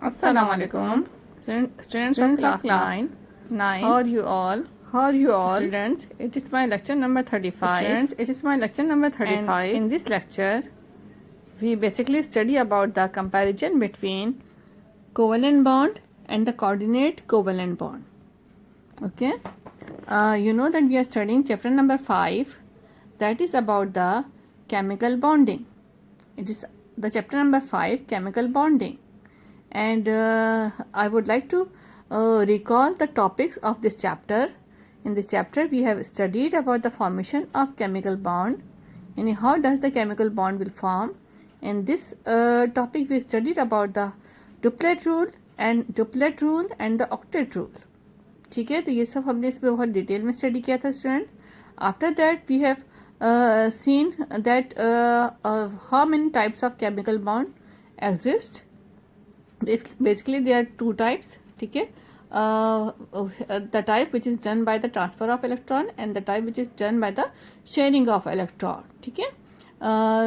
Assalamu alaikum. Students of class 9. How are you all? How are you all? Students, it is my lecture number 35. Students, it is my lecture number 35. And in this lecture, we basically study about the comparison between covalent bond and the coordinate covalent bond. Okay? You know that we are studying chapter number 5, that is about the chemical bonding. It is the chapter number 5, chemical bonding. And I would like to recall the topics of this chapter. In this chapter, we have studied about the formation of chemical bond and how does the chemical bond will form. In this topic, we studied about the duplet rule and the octet rule. ठीक है, तो ये सब हमने इसमें बहुत detail में study किया था students. After that we have seen that how many types of chemical bond exist. Basically there are two types. ठीक है, the type which is done by the transfer of electron and the type which is done by the sharing of electron. ठीक है,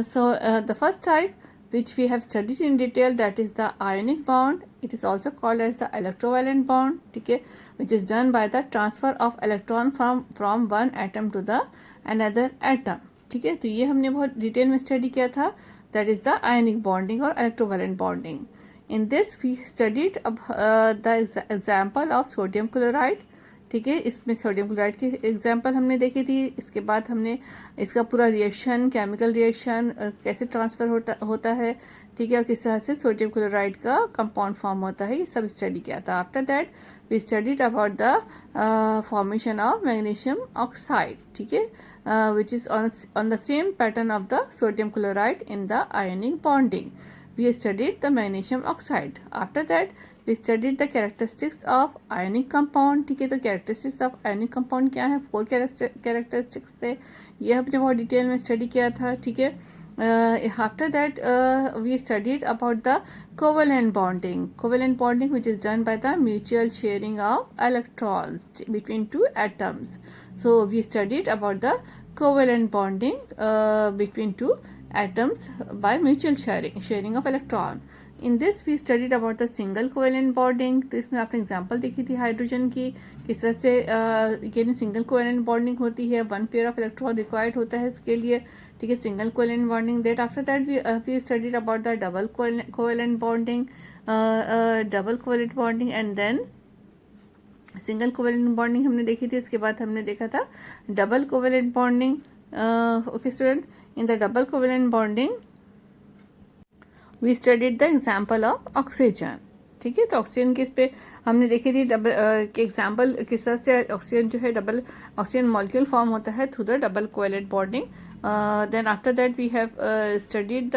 so the first type which we have studied in detail, that is the ionic bond. It is also called as the electrovalent bond. ठीक है, which is done by the transfer of electron from one atom to the another atom. ठीक है, तो ये हमने बहुत detail में study किया था. That is the ionic bonding or electrovalent bonding. In this we studied the example of sodium chloride. ठीक है, इसमें सोडियम क्लोराइड की एग्जाम्पल हमने देखी थी. इसके बाद हमने इसका पूरा रिएक्शन, केमिकल रिएक्शन कैसे ट्रांसफ़र होता है, ठीक है, और किस तरह से सोडियम क्लोराइड का कंपाउंड फॉर्म होता है, ये सब स्टडी किया था. After that we studied about the formation of magnesium oxide. ठीक है, which is on the same pattern of the sodium chloride in the ionic bonding. We studied the magnesium oxide. After that, we studied the characteristics of ionic compound. ठीक है, तो characteristics of ionic compound क्या है? 4 characteristics थे, ये हमने बहुत detail में स्टडी किया था. ठीक है, after that we studied about the covalent bonding which is done by the mutual sharing of electrons between two atoms. So we studied about the covalent bonding between two atoms by mutual sharing of electron. In this we studied about the single covalent bonding. तो इसमें आपने example देखी थी hydrogen की, किस तरह से यानी सिंगल कोवेलेंट बॉन्डिंग होती है. 1 पेयर ऑफ इलेक्ट्रॉन रिक्वायर्ड होता है इसके लिए. ठीक है, single covalent bonding. That after that we studied about the double covalent bonding and then single covalent bonding हमने देखी थी. इसके बाद हमने देखा था double covalent bonding. Okay student, in the double covalent bonding we studied the example of oxygen. ठीक है, तो ऑक्सीजन किस पे हमने देखी थी डबल एग्जाम्पल किस तरह से ऑक्सीजन जो है डबल ऑक्सीजन मॉलिक्यूल फॉर्म होता है through the double covalent bonding. Then after that we have studied the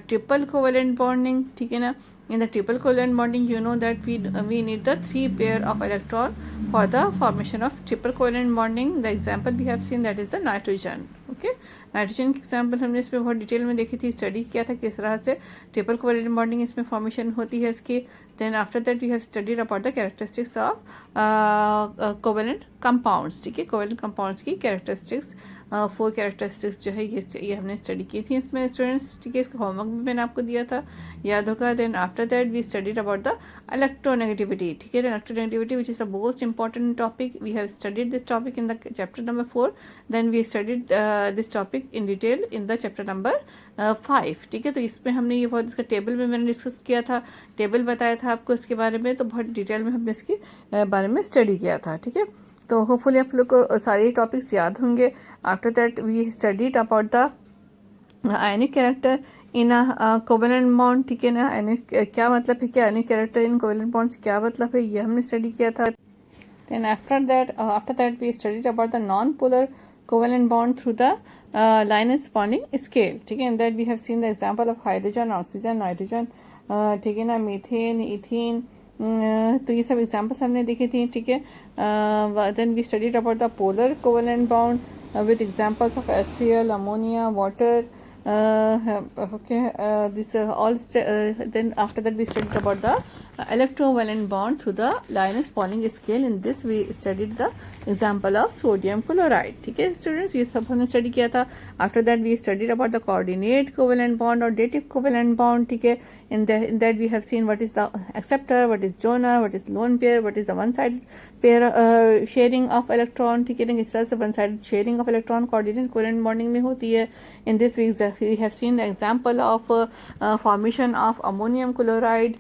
triple covalent bonding. ठीक है ना, in the triple covalent bonding you know that we need the 3 pair of electron for the formation of triple covalent bonding. The example we have seen that is the nitrogen. Okay, nitrogen की example हमने इसमें बहुत detail में देखी थी, study किया था किस तरह से ट्रिपल कोवेलेंट बॉन्डिंग इसमें फॉर्मेशन होती है इसकी. Then after that we have studied about the characteristics of covalent compounds. ठीक है, कोवेलेंट कंपाउंड्स की कैरेक्टरिस्टिक्स 4 कैरेक्टरिस्टिक्स जो है ये हमने स्टडी की थी इसमें स्टूडेंट्स. ठीक है, इसका होमवर्क भी मैंने आपको दिया था, याद होगा. Then after that we studied about the electronegativity. ठीक है, electronegativity which is the most important topic. We have studied this topic in the chapter number 4. Then we studied this topic in detail in the chapter number 5. ठीक है, तो इसमें हमने ये बहुत इसका टेबल में मैंने डिस्कस किया था, टेबल बताया था आपको इसके बारे में, तो बहुत डिटेल में हमने इसके बारे में स्टडी किया था. ठीक है, तो होपफुली आप लोग को सारे टॉपिक्स याद होंगे. After that we studied about the ionic character in a covalent bond. ठीक है ना, आयनिक क्या मतलब है, क्या ionic character in covalent bond से क्या मतलब है, ये हमने स्टडी किया था. Then after that we studied about the non polar covalent bond through the Linus bonding scale. ठीक है, in that we have seen the example of hydrogen, oxygen, nitrogen, ठीक है ना, मीथेन, इथीन. तो ये सब एग्जाम्पल्स हमने देखी थी. ठीक है, then we studied about the polar covalent bond with examples of HCl, ammonia, water, Then after that we studied about the electrovalent bond through the Linus Pauling scale. In this we studied the example of sodium chloride. ठीक है students, ये सब हमने study किया था. After that we studied about the coordinate covalent bond or dative covalent bond. ठीक है, in that we have seen what is the acceptor, what is donor, what is lone pair, what is the one sided pair sharing of electron. ठीक है, इस तरह से one sided sharing of electron coordinate covalent bonding में होती है. In this we have seen the example of formation of ammonium chloride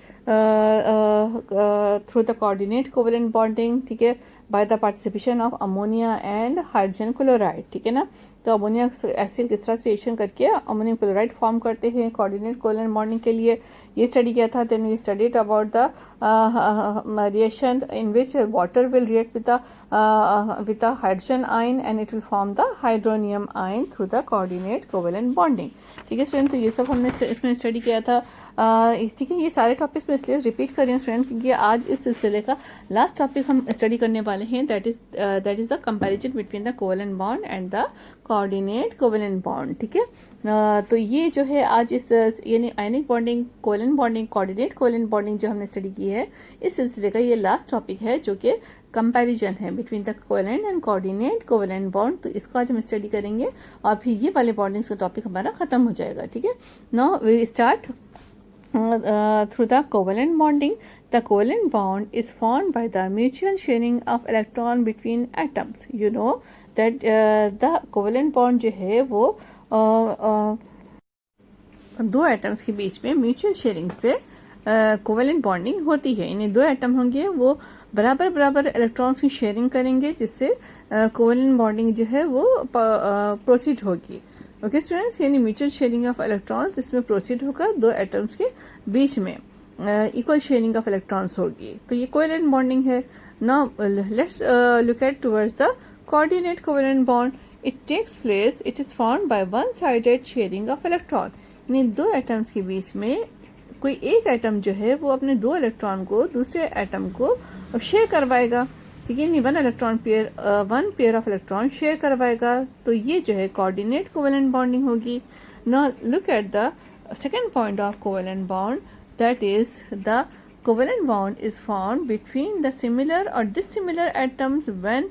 through the coordinate covalent bonding. ठीक है, by the participation of ammonia and hydrogen chloride. ठीक है ना, तो ammonia acid किस तरह से रिएक्शन करके अमोनियम क्लोराइड फॉर्म करते हैं कोऑर्डिनेट कोवलेंट बॉन्डिंग के लिए, ये स्टडी किया था. Then we studied about the reaction in which water will react with the hydrogen ion and it will form the hydronium ion through the coordinate covalent bonding. ठीक है student, तो ये सब हमने इसमें स्टडी किया था. ठीक है, ये सारे टॉपिक्स मैं इसलिए रिपीट कर रही हूँ स्टूडेंट क्योंकि आज इस सिलसिले का लास्ट टॉपिक हम स्टडी करने वाले हैं. That is the comparison between the covalent bond and the coordinate covalent bond. ठीक है, तो ये जो है आज इस यानी ionic bonding, covalent bonding, coordinate covalent bonding जो हमने स्टडी की है इस सिलसिले का ये लास्ट टॉपिक है जो कि कंपैरिजन है between the covalent and coordinate covalent bond. तो इसको आज हम स्टडी करेंगे और फिर ये वाले बॉन्डिंग्स का टॉपिक हमारा खत्म हो जाएगा. ठीक है, now we start through the covalent bonding. The covalent bond is formed by the mutual sharing of electron between atoms. You know that the covalent bond जो है वो दो एटम्स के बीच में म्यूचुअल शेयरिंग से कोवलेंट बॉन्डिंग होती है. यानी दो एटम होंगे वो बराबर बराबर इलेक्ट्रॉन्स की शेयरिंग करेंगे जिससे कोवलेंट बॉन्डिंग जो है वो प्रोसीड होगी. ओके स्टूडेंट्स, यानी म्यूचुअल शेयरिंग ऑफ इलेक्ट्रॉन्स इसमें प्रोसीड होकर दो एटम्स के बीच में इक्वल शेयरिंग ऑफ इलेक्ट्रॉन्स होगी. तो ये कोवलेंट बॉन्डिंग है. Now let's look at towards the coordinate covalent bond. It takes place, it is formed by one sided sharing of electron. यानी दो एटम्स के बीच में कोई एक एटम जो है वो अपने दो इलेक्ट्रॉन को दूसरे एटम को शेयर करवाएगा. ठीक है, one pair of electron share करवाएगा. तो ये जो है कोऑर्डिनेट कोवलेंट बॉन्डिंग होगी. Now look at the second point of covalent bond, that is the covalent bond is formed between the similar और dissimilar atoms when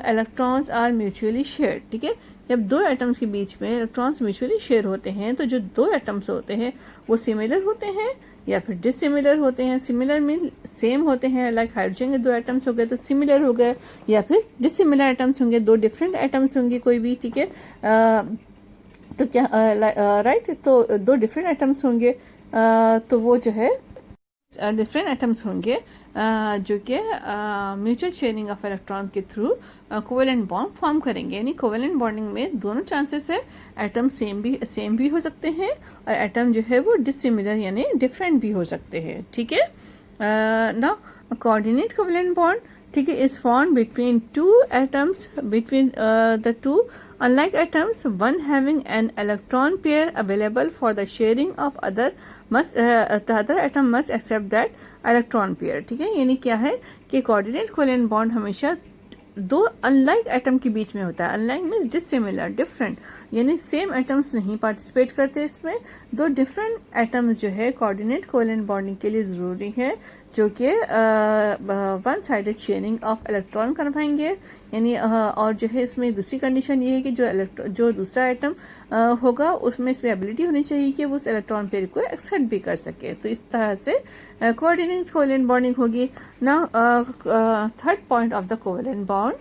electrons are mutually shared. ठीक है, जब दो एटम्स के बीच में इलेक्ट्रॉन्स म्यूचुअली शेयर होते हैं तो जो दो एटम्स होते हैं वो सिमिलर होते हैं या फिर डिसिमिलर होते हैं. सिमिलर मीन सेम होते हैं, लाइक हाइड्रोजन के दो एटम्स हो गए तो सिमिलर हो गए, या फिर डिसिमिलर एटम्स होंगे, दो डिफरेंट एटम्स होंगे कोई भी. ठीक है, तो क्या राइट, तो दो डिफरेंट एटम्स होंगे तो वो जो है डिफरेंट एटम्स होंगे जो कि म्यूचुअल शेयरिंग ऑफ इलेक्ट्रॉन के थ्रू कोवलेंट बॉन्ड फॉर्म करेंगे. यानी कोवलेंट बॉन्डिंग में दोनों चांसेस है, एटम सेम भी हो सकते हैं और एटम जो है वो डिसिमिलर यानी डिफरेंट भी हो सकते हैं. ठीक है, नाउ कोऑर्डिनेट कोवलेंट बॉन्ड, ठीक है, is formed between two atoms, between the two unlike atoms, one having an electron pair available for the sharing of other must the other atom must accept that electron pair. ठीक है, यानी क्या है कि coordinate covalent bond हमेशा दो unlike atom के बीच में होता है. अनलाइक मीन्स डिसिमिलर, डिफरेंट, यानी सेम एटम्स नहीं पार्टिसिपेट करते इसमें. दो डिफरेंट एटम्स जो है कोऑर्डिनेट कोवलेंट बॉन्डिंग के लिए ज़रूरी है जो कि one sided sharing of electron करवाएंगे. यानी और जो है इसमें दूसरी कंडीशन ये है कि जो दूसरा एटम होगा उसमें इसमें एबिलिटी होनी चाहिए कि वो उस इलेक्ट्रॉन पेयर को एक्सेप्ट भी कर सके. तो इस तरह से कोऑर्डिनेट कोवलेंट बॉन्डिंग होगी. Now third point of the covalent bond,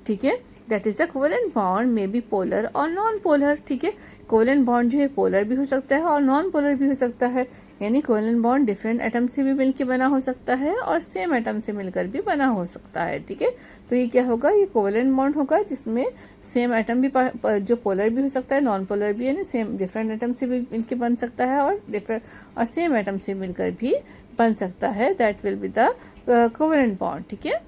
ठीक है, that is the covalent bond may be polar और नॉन पोलर. ठीक है, कोवलेंट बॉन्ड जो है पोलर भी हो सकता है और नॉन पोलर भी हो सकता है. यानी कोवलेंट बॉन्ड डिफरेंट एटम से भी मिलकर बना हो सकता है और सेम एटम से मिलकर भी बना हो सकता है. ठीक है, तो ये क्या होगा, ये कोवलेंट बॉन्ड होगा जिसमें सेम एटम भी जो पोलर भी हो सकता है, नॉन पोलर भी, यानी सेम डिफरेंट एटम से भी मिलकर बन सकता है और सेम एटम से मिलकर भी बन सकता है. That will be the covalent bond. ठीक है,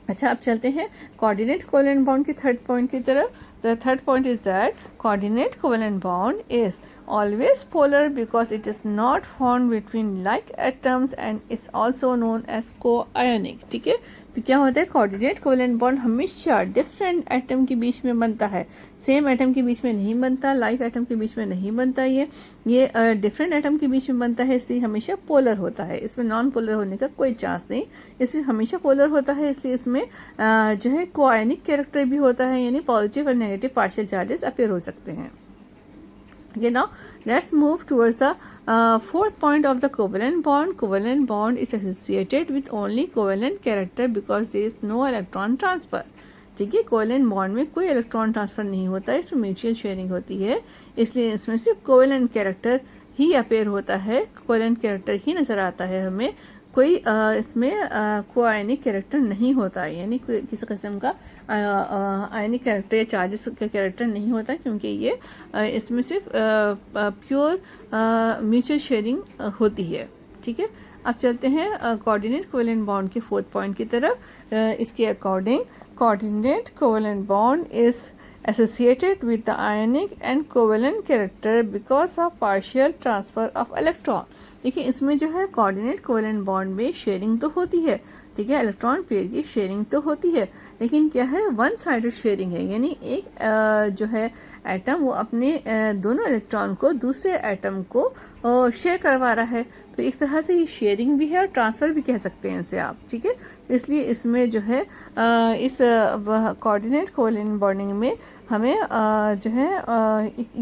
अच्छा अब चलते हैं कोऑर्डिनेट कोवलेंट बॉन्ड के थर्ड पॉइंट की तरफ. The third point is that coordinate covalent bond is always polar because it is not found between like atoms and is also known as co-ionic. ठीक है, तो क्या होता है, कोऑर्डिनेट कोवेलेंट बॉन्ड हमेशा डिफरेंट एटम के बीच में बनता है, सेम एटम के बीच में नहीं बनता, लाइक एटम के बीच में नहीं बनता, ये डिफरेंट एटम के बीच में बनता है, इसलिए हमेशा पोलर होता है, इसमें नॉन पोलर होने का कोई चांस नहीं, इसलिए हमेशा पोलर होता है, इसलिए इसमें जो है कोआयनिक कैरेक्टर भी होता है, यानी पॉजिटिव और नेगेटिव पार्शियल चार्जेस अपीयर हो सकते हैं. Okay, now let's move towards the fourth point of the covalent bond. Covalent bond is associated with only covalent character because there is no electron transfer. ठीक है, covalent bond में कोई electron transfer नहीं होता है, इसमें म्यूचुअल शेयरिंग होती है, इसलिए इसमें सिर्फ कोवेलेंट कैरेक्टर ही अपेयर होता है, कोवेलेंट कैरेक्टर ही नजर आता है हमें, कोई इसमें कोआयनिक कैरेक्टर नहीं होता है, यानी किसी किस्म का आयनिक कैरेक्टर या चार्जेस का कैरेक्टर नहीं होता, क्योंकि ये इसमें सिर्फ प्योर म्यूचुअल शेयरिंग होती है. ठीक है, अब चलते हैं कोऑर्डिनेट कोवेलेंट बॉन्ड के फोर्थ पॉइंट की तरफ. इसके according coordinate covalent bond is associated with the ionic and covalent character because of partial transfer of electron. देखिए, इसमें जो है कोऑर्डिनेट कोवेलेंट बॉन्ड में शेयरिंग तो होती है, ठीक है, इलेक्ट्रॉन पेयर की शेयरिंग तो होती है, लेकिन क्या है, वन साइडेड शेयरिंग है, यानी एक जो है एटम वो अपने दोनों इलेक्ट्रॉन को दूसरे एटम को शेयर करवा रहा है, तो एक तरह से ये शेयरिंग भी है और ट्रांसफर भी कह सकते हैं इसे आप. ठीक है, इसलिए इसमें जो है इस कोऑर्डिनेट कोवेलेंट बॉन्डिंग में हमें जो है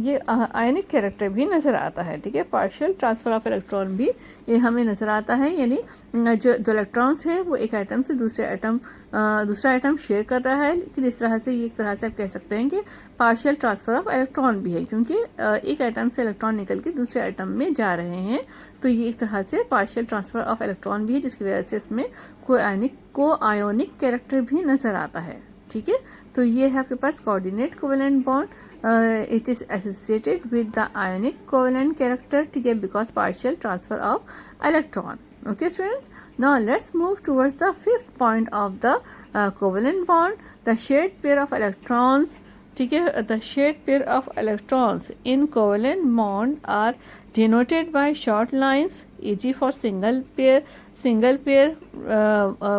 ये आयनिक कैरेक्टर भी नज़र आता है. ठीक है, पार्शियल ट्रांसफर ऑफ इलेक्ट्रॉन भी ये हमें नज़र आता है, यानी जो दो इलेक्ट्रॉन्स है वो एक एटम से दूसरा एटम शेयर कर रहा है, लेकिन इस तरह से ये एक तरह से आप कह सकते हैं कि पार्शियल ट्रांसफर ऑफ इलेक्ट्रॉन भी है, क्योंकि एक एटम से इलेक्ट्रॉन निकल के दूसरे एटम में जा रहे हैं, तो ये एक तरह से पार्शियल ट्रांसफर ऑफ इलेक्ट्रॉन भी है, जिसकी वजह से इसमें को आयोनिक कैरेक्टर भी नजर आता है. ठीक है, तो ये है आपके पास coordinate covalent bond. It is associated with the ionic covalent character. ठीक है, because partial transfer of electron. Okay students, now let's move towards the fifth point of the covalent bond, the shared pair of electrons. ठीक है, the shared pair of electrons in covalent bond are denoted by short lines, e.g. for single pair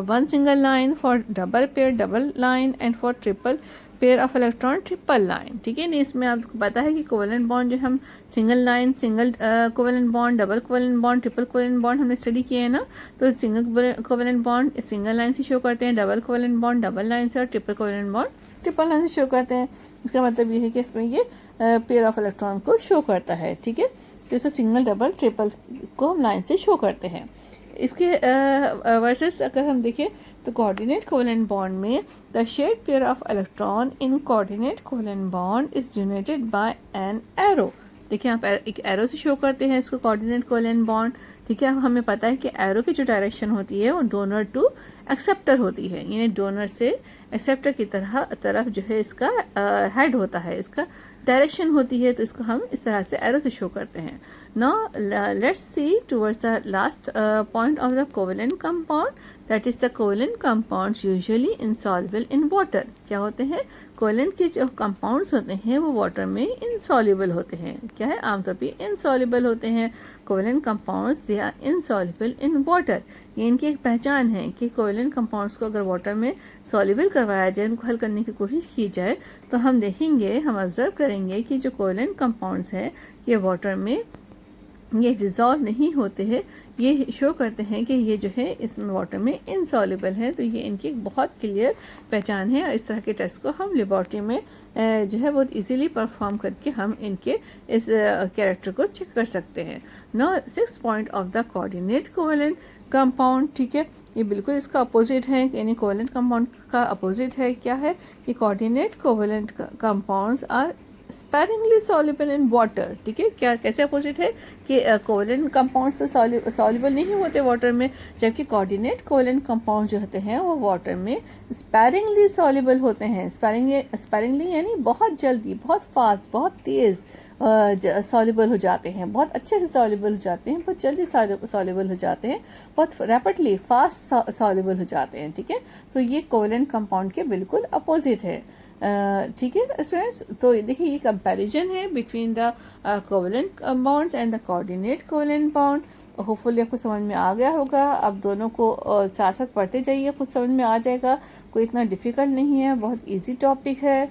one single line, for double pair double line, and for triple pair of electron triple line. ठीक है, नहीं इसमें आपको पता है कि covalent bond जो हम single line, single covalent bond, double covalent bond, triple covalent bond हमने स्टडी किए हैं ना, तो single covalent bond single line से शो करते हैं, double covalent bond double line से, और triple covalent bond triple line से शो करते हैं. इसका मतलब ये है कि इसमें ये पेयर ऑफ इलेक्ट्रॉन को शो करता है. ठीक है, तो इसे सिंगल डबल ट्रिपल को हम लाइन से शो करते हैं. इसके वर्सेस अगर हम देखें तो कोऑर्डिनेट कोवेलेंट बॉन्ड में the shared pair of electron in coordinate covalent bond is denoted by an arrow. देखिए, आप एक एरो से शो करते हैं इसको कोऑर्डिनेट कोवेलेंट बॉन्ड. ठीक है, हमें पता है कि एरो की जो डायरेक्शन होती है वो डोनर टू एक्सेप्टर होती है, यानी डोनर से एक्सेप्टर की तरफ जो है इसका हेड होता है, इसका डायरेक्शन होती है, तो इसको हम इस तरह से एरो से शो करते हैं. Now let's see towards the last point of the covalent compound, that is the covalent compounds usually insoluble in water. क्या होते हैं, कोवेलेंट के जो कंपाउंड्स होते हैं वो वाटर में इनसॉल्युबल होते हैं. क्या है, आमतौर पे इनसॉल्युबल होते हैं. Covalent compounds they are insoluble in water. ये इनकी एक पहचान है कि कोवेलेंट कंपाउंड्स को अगर वाटर में सॉल्युबल करवाया जाए, उनको हल करने की कोशिश की जाए, तो हम देखेंगे, हम ऑब्जर्व करेंगे कि जो कोवेलेंट कंपाउंड्स हैं ये वाटर में ये डिज़ोल्व नहीं होते हैं, ये शो करते हैं कि ये जो है इस वाटर में इनसॉल्युबल है. तो ये इनकी एक बहुत क्लियर पहचान है, और इस तरह के टेस्ट को हम लेबॉर्ट्री में जो है बहुत इजीली परफॉर्म करके हम इनके इस कैरेक्टर को चेक कर सकते हैं. Now sixth point of the coordinate covalent compound. ठीक है, ये बिल्कुल इसका अपोजिट है, यानी कोवेलेंट कंपाउंड का अपोजिट है. क्या है कि coordinate covalent compounds are sparingly soluble in water. ठीक है, क्या कैसे अपोजिट है कि कोवेलेंट कंपाउंड्स तो सॉल्युबल नहीं होते वाटर में, जबकि कोऑर्डिनेट कोवेलेंट कंपाउंड जो होते हैं वो वाटर में स्पेरिंगली सॉल्युबल होते हैं. स्पेरिंगली यानी बहुत जल्दी, बहुत फास्ट, बहुत तेज़ सॉल्युबल हो जाते हैं, बहुत अच्छे से सॉल्युबल हो जाते हैं, बहुत जल्दी सॉल्युबल हो जाते हैं, बहुत रैपिडली फास्ट सॉल्युबल हो जाते हैं. ठीक है, तो ये कोवेलेंट कंपाउंड के बिल्कुल अपोजिट है. ठीक है स्टूडेंट्स, तो देखिए ये कंपैरिजन है between the covalent bonds and the coordinate covalent bond. Hopefully आपको समझ में आ गया होगा। आप दोनों को साथ साथ पढ़ते जाइए, खुद समझ में आ जाएगा, कोई इतना डिफिकल्ट नहीं है, बहुत इजी टॉपिक है।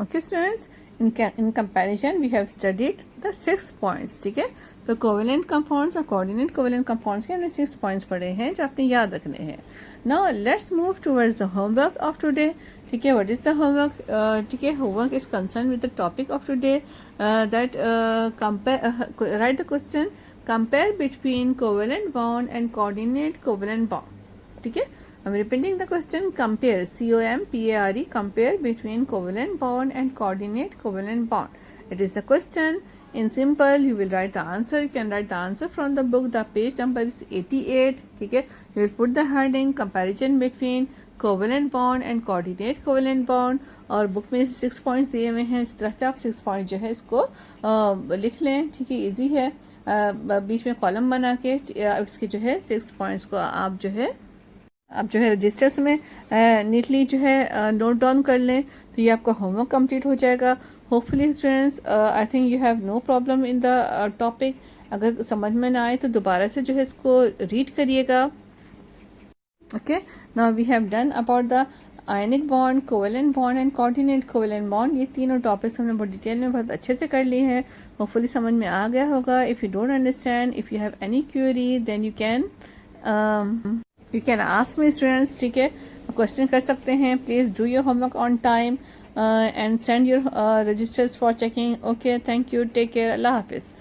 Okay students, in comparison we have studied the 6 points, ठीक है। तो कोवेलेंट कंपाउंड्स और कोऑर्डिनेट कोवेलेंट कंपाउंड्स के हमने 6 पॉइंट्स पढ़े हैं जो आपने याद रखने हैं। Now let's move towards the homework of today, ठीक है। What is the homework? ठीक है, homework is concern with the topic of today, that compare, right the question, compare between covalent bond and coordinate covalent bond, ठीक है। I'm repeating the question, compare, C-O-M-P-A-R-E, compare between covalent bond and coordinate covalent bond. It is the question. In simple, you will write the answer. You can write the answer from the book. The page number is 88. ठीक है, you will put the heading comparison between covalent bond and coordinate covalent bond. और book में 6 points दिए हुए हैं, इस तरह से आप 6 पॉइंट जो है इसको लिख लें, ठीक है, इजी है। बीच में कॉलम बना के इसके जो है 6 पॉइंट्स को आप जो है रजिस्टर्स में नीटली जो है नोट डाउन कर लें, तो ये आपका होमवर्क कंप्लीट हो जाएगा। Hopefully students, I think you have no problem in the topic. अगर समझ में ना आए तो दोबारा से जो है इसको रीड करिएगा। Okay, now we have done about the ionic bond, covalent bond and coordinate covalent bond. ये तीनों टॉपिक्स हमने बहुत डिटेल में बहुत अच्छे से कर लिए हैं। होपफुली समझ में आ गया होगा। If you don't understand, if you have any query, then you can ask me students, ठीक है, क्वेश्चन कर सकते हैं। Please do your homework on time and send your registers for checking. Okay, thank you, take care, अल्लाह हाफिज़।